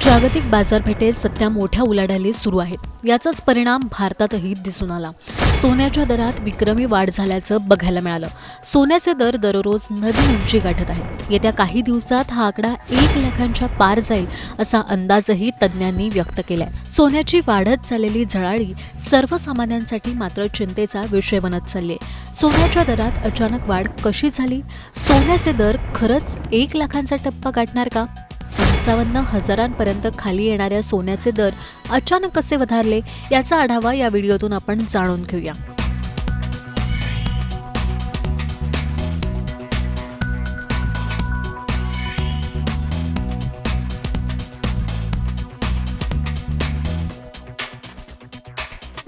जागतिक बाजारपेठेत सध्या मोठ्या उलाढाली सुरू आहेत। याचाच परिणाम भारतातही दिसून आला। सोन्याच्या दरात विक्रमी वाढ झाल्याचं बघायला मिळालं। सोन्याचे दर दररोज नवीन उंची गाठत आहेत। येत्या काही दिवसात हा आकडा 1 लाखांच्या पार जाईल असा अंदाजही तज्ञांनी व्यक्त केलाय। सोन्याची वाढत चाललेली झळाळी सर्वसामान्यांसाठी मात्र चिंतेचा विषय बनत चालली आहे। सोन्याच्या दरात अचानक वाढ कशी झाली? सोन्याचे दर खरंच 1 लाखांचा टप्पा गाठणार का? 55,000पर्यंत खाली येणाऱ्या सोन्याचे दर अचानक कसे वधारले याचा आढावा या व्हिडिओतून आपण जाणून घेऊया।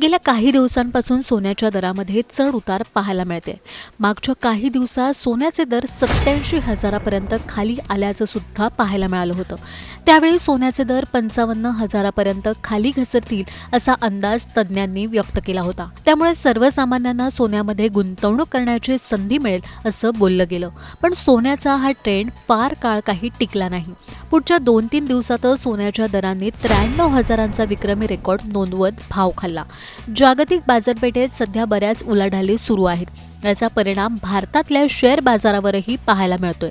गेल्या काही दिवसांपासून सोन्याच्या दरामध्ये चढ उतार पाहायला मिळते। मागच्या काही दिवसात सोन्याचे दर 87,000पर्यंत खाली आल्याचं सुद्धा पाहायला मिळालं होतं। त्यावेळी सोन्याचे दर 55,000पर्यंत खाली घसरतील असा अंदाज तज्ञांनी व्यक्त केला होता। त्यामुळे सर्वसामान्यांना सोन्यामध्ये गुंतवणूक करण्याची संधी मिळेल असं बोललं गेलं। पण सोन्याचा हा ट्रेंड फार काळ काही टिकला नाही। पुढच्या 2-3 दिवसातच सोन्याच्या दरांनी 93,000चा विक्रमी रेकॉर्ड नोंदवत भाव खाल्ला। जागतिक बाजारपेठेत सध्या बऱ्याच उलाढाली सुरू आहेत। याचा परिणाम भारतातल्या शेअर बाजारावरही पाहायला मिळतोय।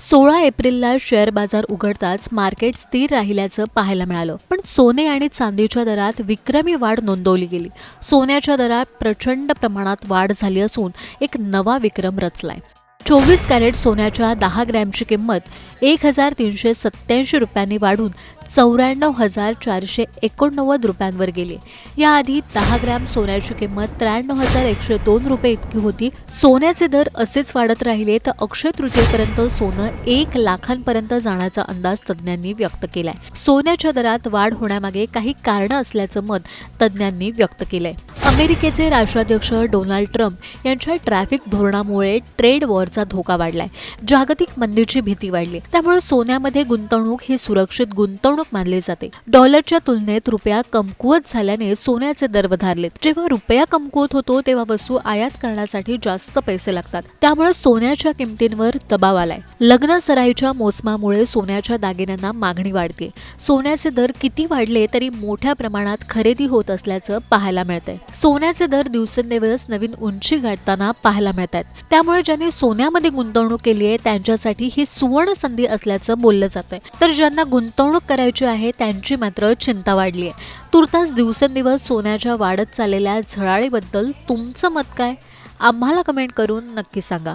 16 एप्रिलला शेअर बाजार उघडताच मार्केट स्थिर राहिल्याचं पाहायला मिळालं। पण सोने आणि चांदीच्या दरात विक्रमी वाढ नोंदवली गेली। सोन्याच्या दरात प्रचंड प्रमाणात वाढ झाली असून एक नवा विक्रम रचलाय। 24 कॅरेट सोन्याच्या 10 ग्रॅमची किंमत 1,387 रुपयांनी वाढून 94,489 रुपयांवर गेली। याआधी 10 ग्रॅम सोन्याची किंमत 93,102 रुपये इतकी होती। सोन्याचे दर असेच वाढत राहिले तर अक्षय तृतीयेपर्यंत सोनं 1 लाखांपर्यंत जाण्याचा अंदाज तज्ञांनी व्यक्त केलाय। सोन्याच्या दरात वाढ होण्यामागे काही कारणं असल्याचं मत तज्ञांनी व्यक्त केलंय। अमेरिकेचे राष्ट्राध्यक्ष डोनाल्ड ट्रम्प यांच्या ट्रॅफिक धोरणामुळे ट्रेड वॉरचा धोका वाढलाय। जागतिक मंदीची भीती वाढली, त्यामुळे सोन्यामध्ये गुंतवणूक ही सुरक्षित गुंतवणूक मानले जाते। डॉलरच्या तुलनेत रुपया कमकुवत झाल्याने सोन्याचे दर वधारलेत। जेव्हा रुपया कमकुवत होतो तेव्हा वस्तू आयात करण्यासाठी जास्त पैसे लागतात, त्यामुळे सोन्याच्या किमतींवर दबाव आलाय। लग्न सराईच्या मोसमामुळे सोन्याच्या दागिन्यांना मागणी वाढते। सोन्याचे दर किती वाढले तरी मोठ्या प्रमाणात खरेदी होत असल्याचं पाहायला मिळतंय। सोन्याचे दर दिवसेंदिवस नवीन उंची गाठताना पाहायला मिळतात। त्यामुळे ज्यांनी सोन्यामध्ये गुंतवणूक केली आहे त्यांच्यासाठी ही सुवर्ण संधी असल्याचं बोललं जातंय। तर ज्यांना गुंतवणूक करायची आहे त्यांची मात्र चिंता वाढली आहे। तुर्तास दिवसेंदिवस सोन्याच्या वाढत चाललेल्या झळाळीबद्दल तुमचं मत काय? आम्हाला कमेंट करून नक्की सांगा।